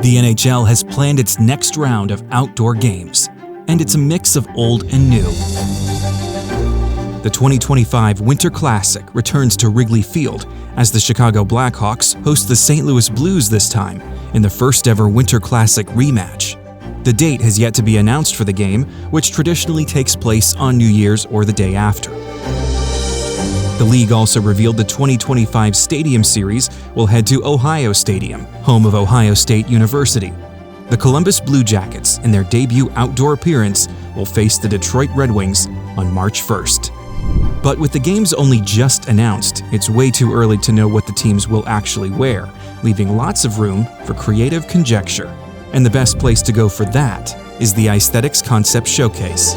The NHL has planned its next round of outdoor games, and it's a mix of old and new. The 2025 Winter Classic returns to Wrigley Field as the Chicago Blackhawks host the St. Louis Blues this time in the first-ever Winter Classic rematch. The date has yet to be announced for the game, which traditionally takes place on New Year's or the day after. The league also revealed the 2025 Stadium Series will head to Ohio Stadium, home of Ohio State University. The Columbus Blue Jackets, in their debut outdoor appearance, will face the Detroit Red Wings on March 1st. But with the games only just announced, it's way too early to know what the teams will actually wear, leaving lots of room for creative conjecture. And the best place to go for that is the Icethetics Concepts Showcase.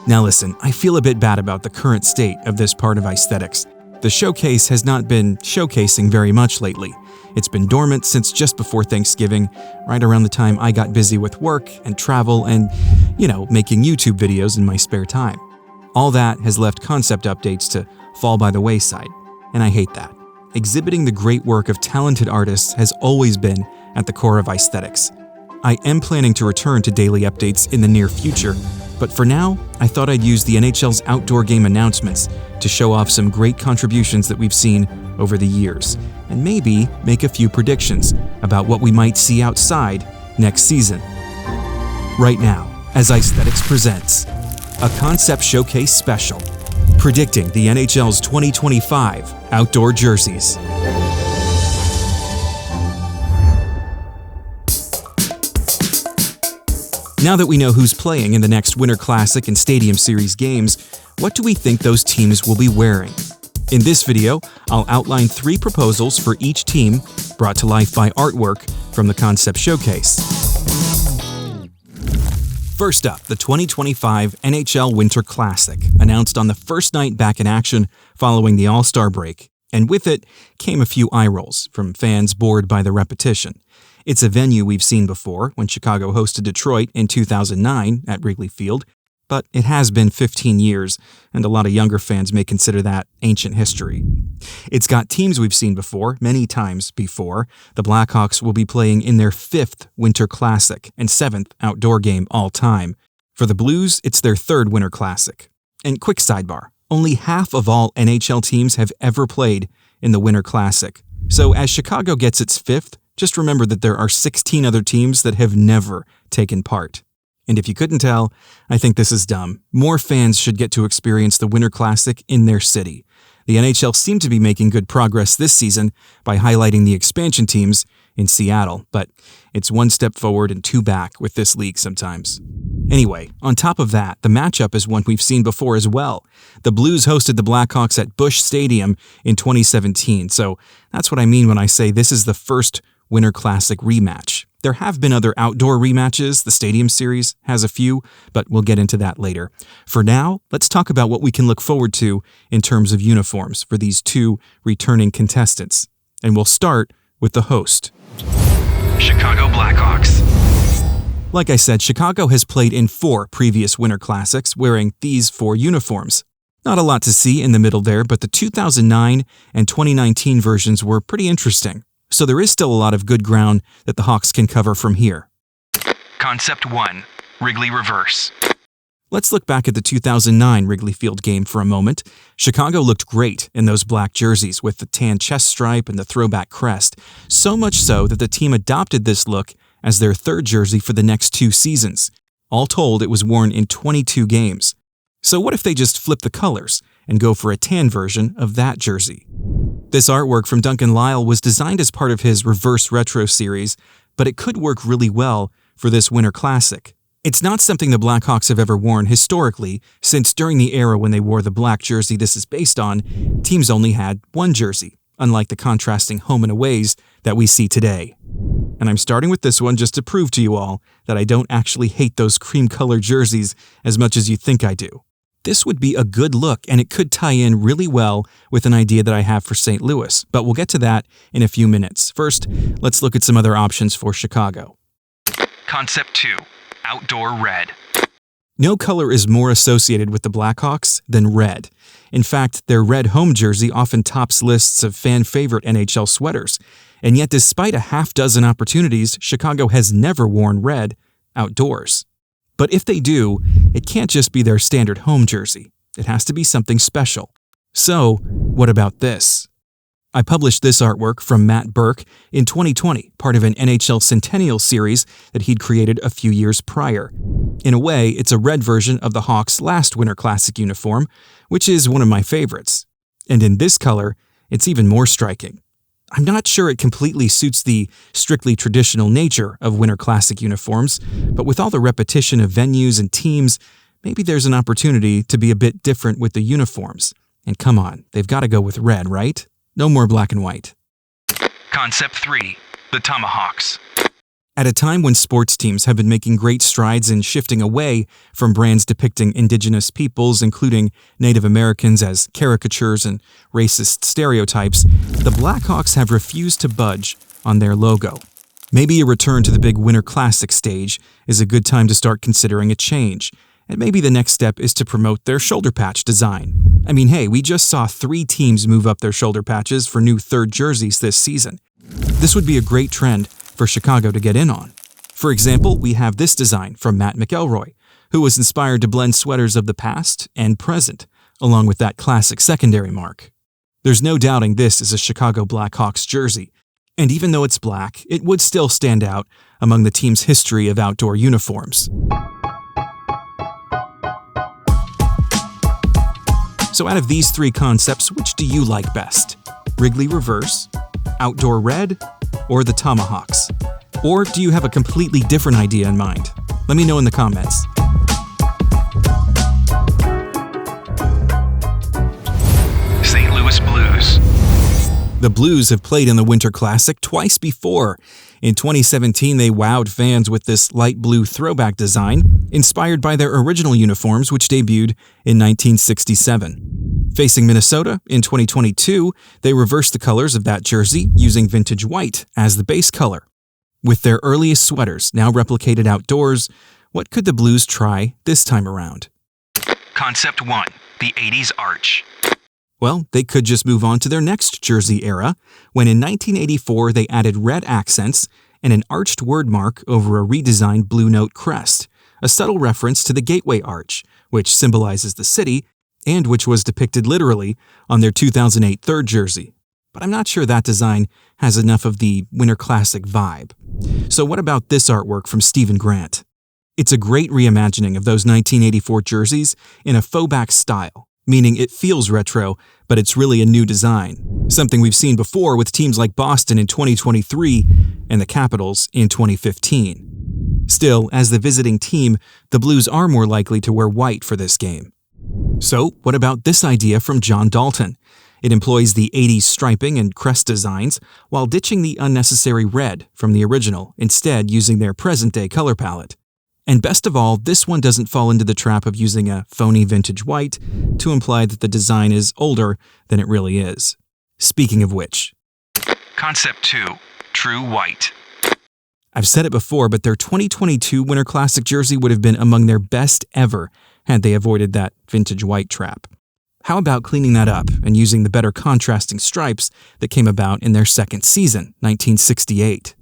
Now listen, I feel a bit bad about the current state of this part of Icethetics. The showcase has not been showcasing very much lately. It's been dormant since just before Thanksgiving, right around the time I got busy with work and travel and, making YouTube videos in my spare time. All that has left concept updates to fall by the wayside, and I hate that. Exhibiting the great work of talented artists has always been at the core of Icethetics. I am planning to return to daily updates in the near future, but for now, I thought I'd use the NHL's outdoor game announcements to show off some great contributions that we've seen over the years, and maybe make a few predictions about what we might see outside next season. Right now, as Icethetics presents a Concept Showcase special, predicting the NHL's 2025 outdoor jerseys. Now that we know who's playing in the next Winter Classic and Stadium Series games, what do we think those teams will be wearing? In this video, I'll outline 3 proposals for each team, brought to life by artwork from the Concept Showcase. First up, the 2025 NHL Winter Classic, announced on the first night back in action following the All-Star break, and with it came a few eye rolls from fans bored by the repetition. It's a venue we've seen before when Chicago hosted Detroit in 2009 at Wrigley Field, but it has been 15 years, and a lot of younger fans may consider that ancient history. It's got teams we've seen before, many times before. The Blackhawks will be playing in their 5th Winter Classic and 7th outdoor game all time. For the Blues, it's their 3rd Winter Classic. And quick sidebar, only half of all NHL teams have ever played in the Winter Classic. So as Chicago gets its 5th, just remember that there are 16 other teams that have never taken part. And if you couldn't tell, I think this is dumb. More fans should get to experience the Winter Classic in their city. The NHL seemed to be making good progress this season by highlighting the expansion teams in Seattle, but it's one step forward and 2 back with this league sometimes. Anyway, on top of that, the matchup is one we've seen before as well. The Blues hosted the Blackhawks at Busch Stadium in 2017, so that's what I mean when I say this is the first Winter Classic rematch. There have been other outdoor rematches, the Stadium Series has a few, but we'll get into that later. For now, let's talk about what we can look forward to in terms of uniforms for these 2 returning contestants. And we'll start with the host. Chicago Blackhawks. Like I said, Chicago has played in 4 previous Winter Classics wearing these 4 uniforms. Not a lot to see in the middle there, but the 2009 and 2019 versions were pretty interesting. So there is still a lot of good ground that the Hawks can cover from here. Concept 1, Wrigley Reverse. Let's look back at the 2009 Wrigley Field game for a moment. Chicago looked great in those black jerseys with the tan chest stripe and the throwback crest, so much so that the team adopted this look as their 3rd jersey for the next 2 seasons. All told, it was worn in 22 games. So what if they just flip the colors and go for a tan version of that jersey? This artwork from Duncan Lyle was designed as part of his Reverse Retro series, but it could work really well for this Winter Classic. It's not something the Blackhawks have ever worn historically, since during the era when they wore the black jersey this is based on, teams only had 1 jersey, unlike the contrasting home and aways that we see today. And I'm starting with this one just to prove to you all that I don't actually hate those cream-colored jerseys as much as you think I do. This would be a good look, and it could tie in really well with an idea that I have for St. Louis, but we'll get to that in a few minutes. First, let's look at some other options for Chicago. Concept 2, Outdoor Red. No color is more associated with the Blackhawks than red. In fact, their red home jersey often tops lists of fan-favorite NHL sweaters, And yet, despite a half-dozen opportunities, Chicago has never worn red outdoors. But if they do, it can't just be their standard home jersey. It has to be something special. So, what about this? I published this artwork from Matt Burke in 2020, part of an NHL Centennial Series that he'd created a few years prior. In a way, it's a red version of the Hawks' last Winter Classic uniform, which is one of my favorites. And in this color, it's even more striking. I'm not sure it completely suits the strictly traditional nature of Winter Classic uniforms, but with all the repetition of venues and teams, maybe there's an opportunity to be a bit different with the uniforms. And come on, they've got to go with red, right? No more black and white. Concept 3. The Tomahawks. At a time when sports teams have been making great strides in shifting away from brands depicting indigenous peoples, including Native Americans, as caricatures and racist stereotypes, the Blackhawks have refused to budge on their logo. Maybe a return to the big Winter Classic stage is a good time to start considering a change. And maybe the next step is to promote their shoulder patch design. I mean, hey, we just saw 3 teams move up their shoulder patches for new third jerseys this season. This would be a great trend for Chicago to get in on. For example, we have this design from Matt McElroy, who was inspired to blend sweaters of the past and present, along with that classic secondary mark. There's no doubting this is a Chicago Blackhawks jersey, and even though it's black, it would still stand out among the team's history of outdoor uniforms. So out of these 3 concepts, which do you like best? Wrigley Reverse, Outdoor Red, or the Tomahawks? Or do you have a completely different idea in mind? Let me know in the comments. St. Louis Blues. The Blues have played in the Winter Classic twice before. In 2017, they wowed fans with this light blue throwback design, inspired by their original uniforms, which debuted in 1967. Facing Minnesota in 2022, they reversed the colors of that jersey, using vintage white as the base color. With their earliest sweaters now replicated outdoors, what could the Blues try this time around? Concept 1. The 80s Arch. Well, they could just move on to their next jersey era, when in 1984 they added red accents and an arched word mark over a redesigned Blue Note crest, a subtle reference to the Gateway Arch, which symbolizes the city, and which was depicted literally on their 2008 third jersey. But I'm not sure that design has enough of the Winter Classic vibe. So what about this artwork from Stephen Grant? It's a great reimagining of those 1984 jerseys in a faux-back style, meaning it feels retro, but it's really a new design, something we've seen before with teams like Boston in 2023 and the Capitals in 2015. Still, as the visiting team, the Blues are more likely to wear white for this game. So, what about this idea from John Dalton? It employs the 80s striping and crest designs while ditching the unnecessary red from the original, instead using their present-day color palette. And best of all, this one doesn't fall into the trap of using a phony vintage white to imply that the design is older than it really is. Speaking of which, Concept 2. True White. I've said it before, but their 2022 Winter Classic jersey would have been among their best ever had they avoided that vintage white trap. How about cleaning that up and using the better contrasting stripes that came about in their second season, 1968?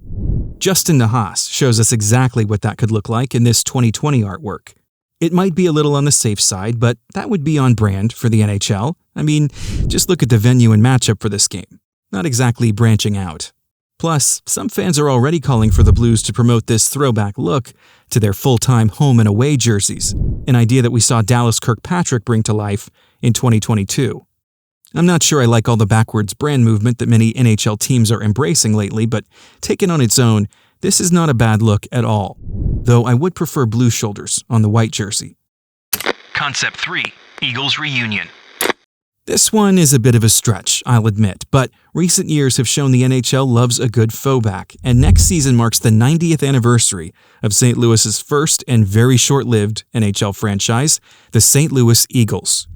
Justin Nahas shows us exactly what that could look like in this 2020 artwork. It might be a little on the safe side, but that would be on brand for the NHL. I mean, just look at the venue and matchup for this game. Not exactly branching out. Plus, some fans are already calling for the Blues to promote this throwback look to their full-time home and away jerseys, an idea that we saw Dallas Kirkpatrick bring to life in 2022. I'm not sure I like all the backwards brand movement that many NHL teams are embracing lately, but taken on its own, this is not a bad look at all, though I would prefer blue shoulders on the white jersey. Concept 3. Eagles Reunion. This one is a bit of a stretch, I'll admit, but recent years have shown the NHL loves a good faux back, and next season marks the 90th anniversary of St. Louis's first and very short-lived NHL franchise, the St. Louis Eagles.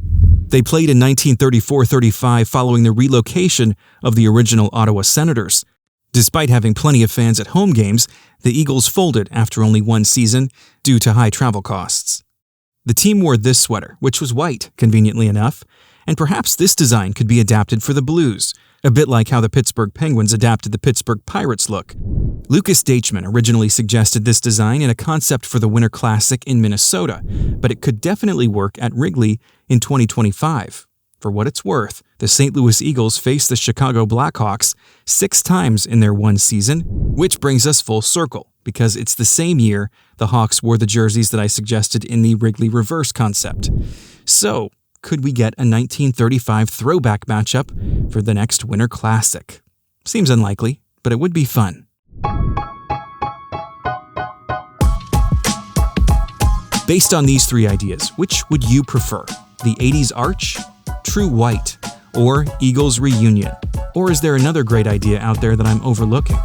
They played in 1934-35 following the relocation of the original Ottawa Senators. Despite having plenty of fans at home games, the Eagles folded after only one season due to high travel costs. The team wore this sweater, which was white, conveniently enough, and perhaps this design could be adapted for the Blues, a bit like how the Pittsburgh Penguins adapted the Pittsburgh Pirates look. Lucas Deichmann originally suggested this design in a concept for the Winter Classic in Minnesota, but it could definitely work at Wrigley in 2025. For what it's worth, the St. Louis Eagles faced the Chicago Blackhawks 6 times in their one season, which brings us full circle, because it's the same year the Hawks wore the jerseys that I suggested in the Wrigley reverse concept. So, could we get a 1935 throwback matchup for the next Winter Classic? Seems unlikely, but it would be fun. Based on these 3 ideas, which would you prefer? The 80s Arch, True White, or Eagles Reunion? Or is there another great idea out there that I'm overlooking?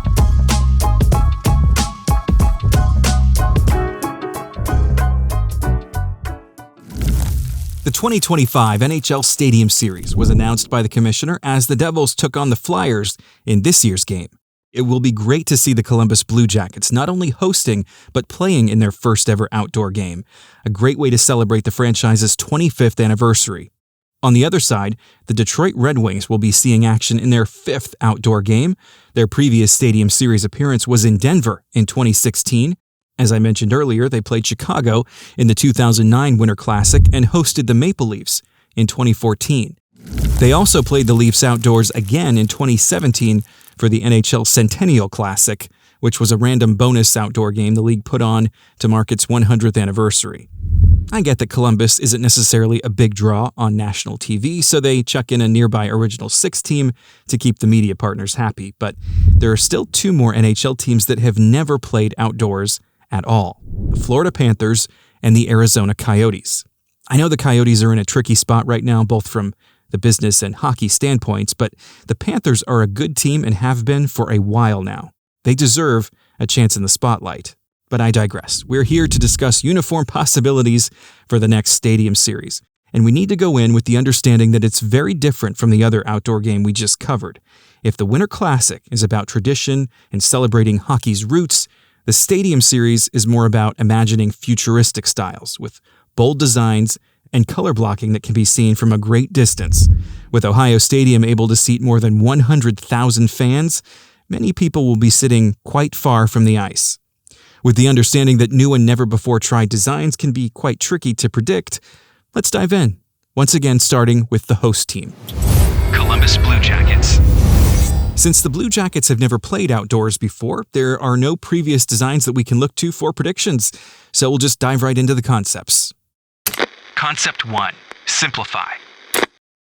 The 2025 NHL Stadium Series was announced by the commissioner as the Devils took on the Flyers in this year's game. It will be great to see the Columbus Blue Jackets not only hosting, but playing in their first ever outdoor game, a great way to celebrate the franchise's 25th anniversary. On the other side, the Detroit Red Wings will be seeing action in their 5th outdoor game. Their previous Stadium Series appearance was in Denver in 2016. As I mentioned earlier, they played Chicago in the 2009 Winter Classic and hosted the Maple Leafs in 2014. They also played the Leafs outdoors again in 2017 for the NHL Centennial Classic, which was a random bonus outdoor game the league put on to mark its 100th anniversary. I get that Columbus isn't necessarily a big draw on national TV, so they chuck in a nearby Original Six team to keep the media partners happy, but there are still 2 more NHL teams that have never played outdoors at all: the Florida Panthers and the Arizona Coyotes. I know the Coyotes are in a tricky spot right now, both from the business and hockey standpoints, but the Panthers are a good team and have been for a while now. They deserve a chance in the spotlight. But I digress. We're here to discuss uniform possibilities for the next Stadium Series, and we need to go in with the understanding that it's very different from the other outdoor game we just covered. If the Winter Classic is about tradition and celebrating hockey's roots, the Stadium Series is more about imagining futuristic styles with bold designs and color blocking that can be seen from a great distance. With Ohio Stadium able to seat more than 100,000 fans, many people will be sitting quite far from the ice. With the understanding that new and never-before-tried designs can be quite tricky to predict, let's dive in, once again starting with the host team. Columbus Blue Jackets. Since the Blue Jackets have never played outdoors before, there are no previous designs that we can look to for predictions, so we'll just dive right into the concepts. Concept 1. Simplify.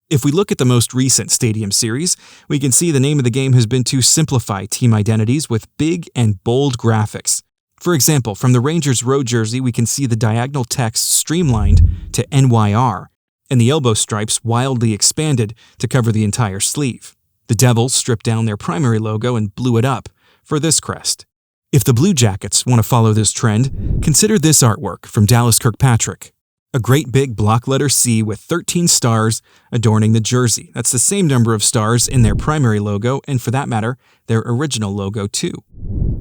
If we look at the most recent Stadium Series, we can see the name of the game has been to simplify team identities with big and bold graphics. For example, from the Rangers road jersey, we can see the diagonal text streamlined to NYR, and the elbow stripes wildly expanded to cover the entire sleeve. The Devils stripped down their primary logo and blew it up for this crest. If the Blue Jackets want to follow this trend, consider this artwork from Dallas Kirkpatrick. A great big block letter C with 13 stars adorning the jersey. That's the same number of stars in their primary logo, and for that matter, their original logo too.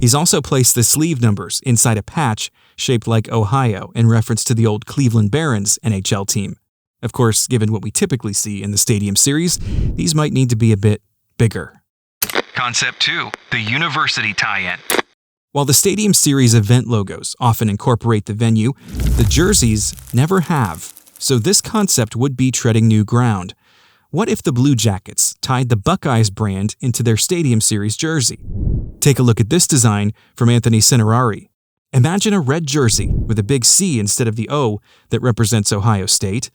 He's also placed the sleeve numbers inside a patch shaped like Ohio in reference to the old Cleveland Barons NHL team. Of course, given what we typically see in the Stadium Series, these might need to be a bit bigger. Concept 2. The University tie-in. While the Stadium Series event logos often incorporate the venue, the jerseys never have, so this concept would be treading new ground. What if the Blue Jackets tied the Buckeyes brand into their Stadium Series jersey? Take a look at this design from Anthony Cinerari. Imagine a red jersey with a big C instead of the O that represents Ohio State.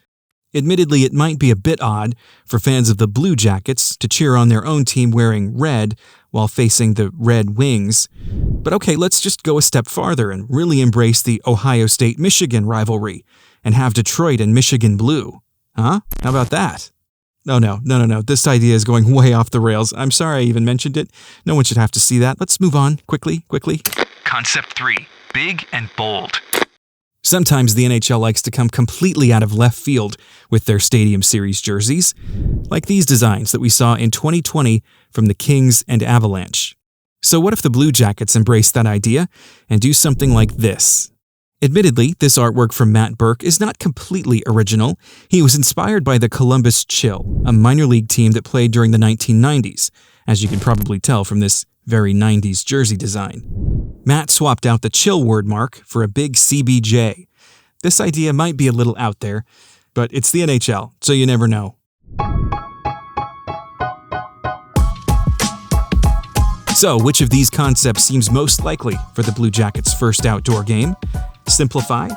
Admittedly, it might be a bit odd for fans of the Blue Jackets to cheer on their own team wearing red while facing the Red Wings. But okay, let's just go a step farther and really embrace the Ohio State-Michigan rivalry and have Detroit and Michigan blue. Huh? How about that? No. This idea is going way off the rails. I'm sorry I even mentioned it. No one should have to see that. Let's move on quickly. Concept 3. Big and bold. Sometimes the NHL likes to come completely out of left field with their Stadium Series jerseys, like these designs that we saw in 2020 from the Kings and Avalanche. So what if the Blue Jackets embrace that idea and do something like this? Admittedly, this artwork from Matt Burke is not completely original. He was inspired by the Columbus Chill, a minor league team that played during the 1990s, as you can probably tell from this very 90s jersey design. Matt swapped out the Chill word mark for a big CBJ. This idea might be a little out there, but it's the NHL, so you never know. So, which of these concepts seems most likely for the Blue Jackets' first outdoor game? Simplify,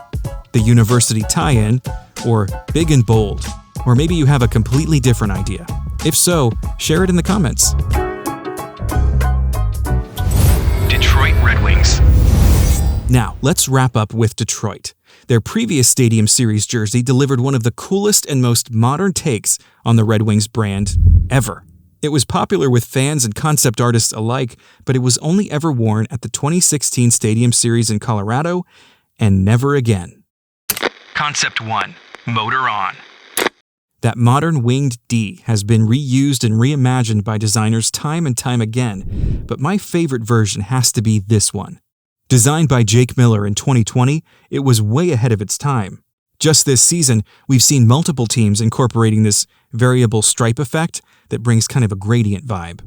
the university tie-in, or big and bold? Or maybe you have a completely different idea. If so, share it in the comments. Detroit Red Wings. Now, let's wrap up with Detroit. Their previous Stadium Series jersey delivered one of the coolest and most modern takes on the Red Wings brand ever. It was popular with fans and concept artists alike, but it was only ever worn at the 2016 Stadium Series in Colorado, and never again. Concept 1. Motor on. That modern winged D has been reused and reimagined by designers time and time again, but my favorite version has to be this one. Designed by Jake Miller in 2020, it was way ahead of its time. Just this season, we've seen multiple teams incorporating this variable stripe effect that brings kind of a gradient vibe.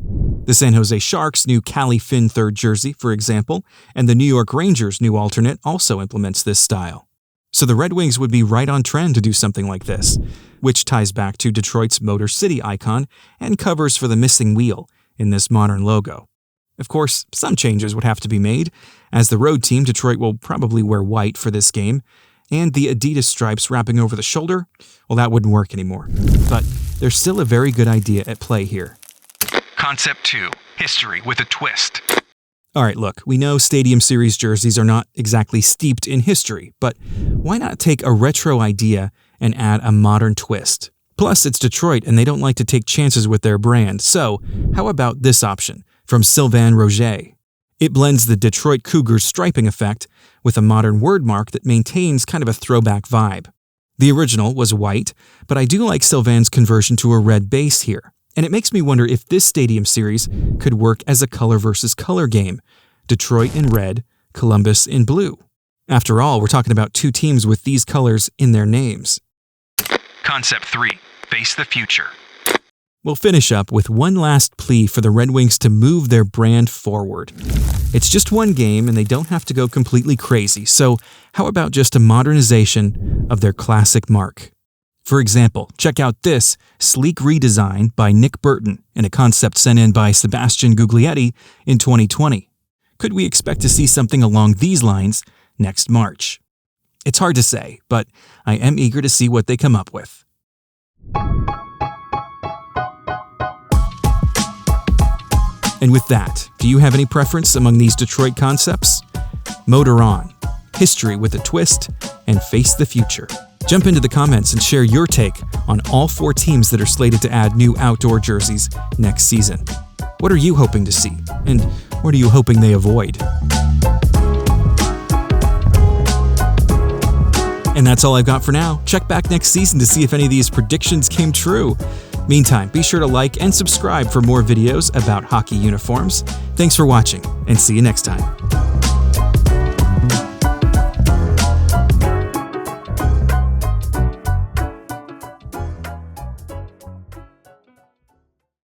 The San Jose Sharks' new Cali Finn third jersey, for example, and the New York Rangers' new alternate also implements this style. So the Red Wings would be right on trend to do something like this, which ties back to Detroit's Motor City icon and covers for the missing wheel in this modern logo. Of course, some changes would have to be made. As the road team, Detroit will probably wear white for this game, and the Adidas stripes wrapping over the shoulder, well, that wouldn't work anymore. But there's still a very good idea at play here. Concept 2. History with a twist. All right, look, we know Stadium Series jerseys are not exactly steeped in history, but why not take a retro idea and add a modern twist? Plus, it's Detroit, and they don't like to take chances with their brand, so how about this option from Sylvain Roger? It blends the Detroit Cougars striping effect with a modern word mark that maintains kind of a throwback vibe. The original was white, but I do like Sylvain's conversion to a red base here, and it makes me wonder if this Stadium Series could work as a color versus color game. Detroit in red, Columbus in blue. After all, we're talking about two teams with these colors in their names. Concept 3. Face the future. We'll finish up with one last plea for the Red Wings to move their brand forward. It's just one game and they don't have to go completely crazy, so how about just a modernization of their classic mark? For example, check out this sleek redesign by Nick Burton in a concept sent in by Sebastian Guglietti in 2020. Could we expect to see something along these lines next March? It's hard to say, but I am eager to see what they come up with. And with that, do you have any preference among these Detroit concepts? Motor on, history with a twist, and face the future. Jump into the comments and share your take on all 4 teams that are slated to add new outdoor jerseys next season. What are you hoping to see? And what are you hoping they avoid? And that's all I've got for now. Check back next season to see if any of these predictions came true. Meantime, be sure to like and subscribe for more videos about hockey uniforms. Thanks for watching, and see you next time.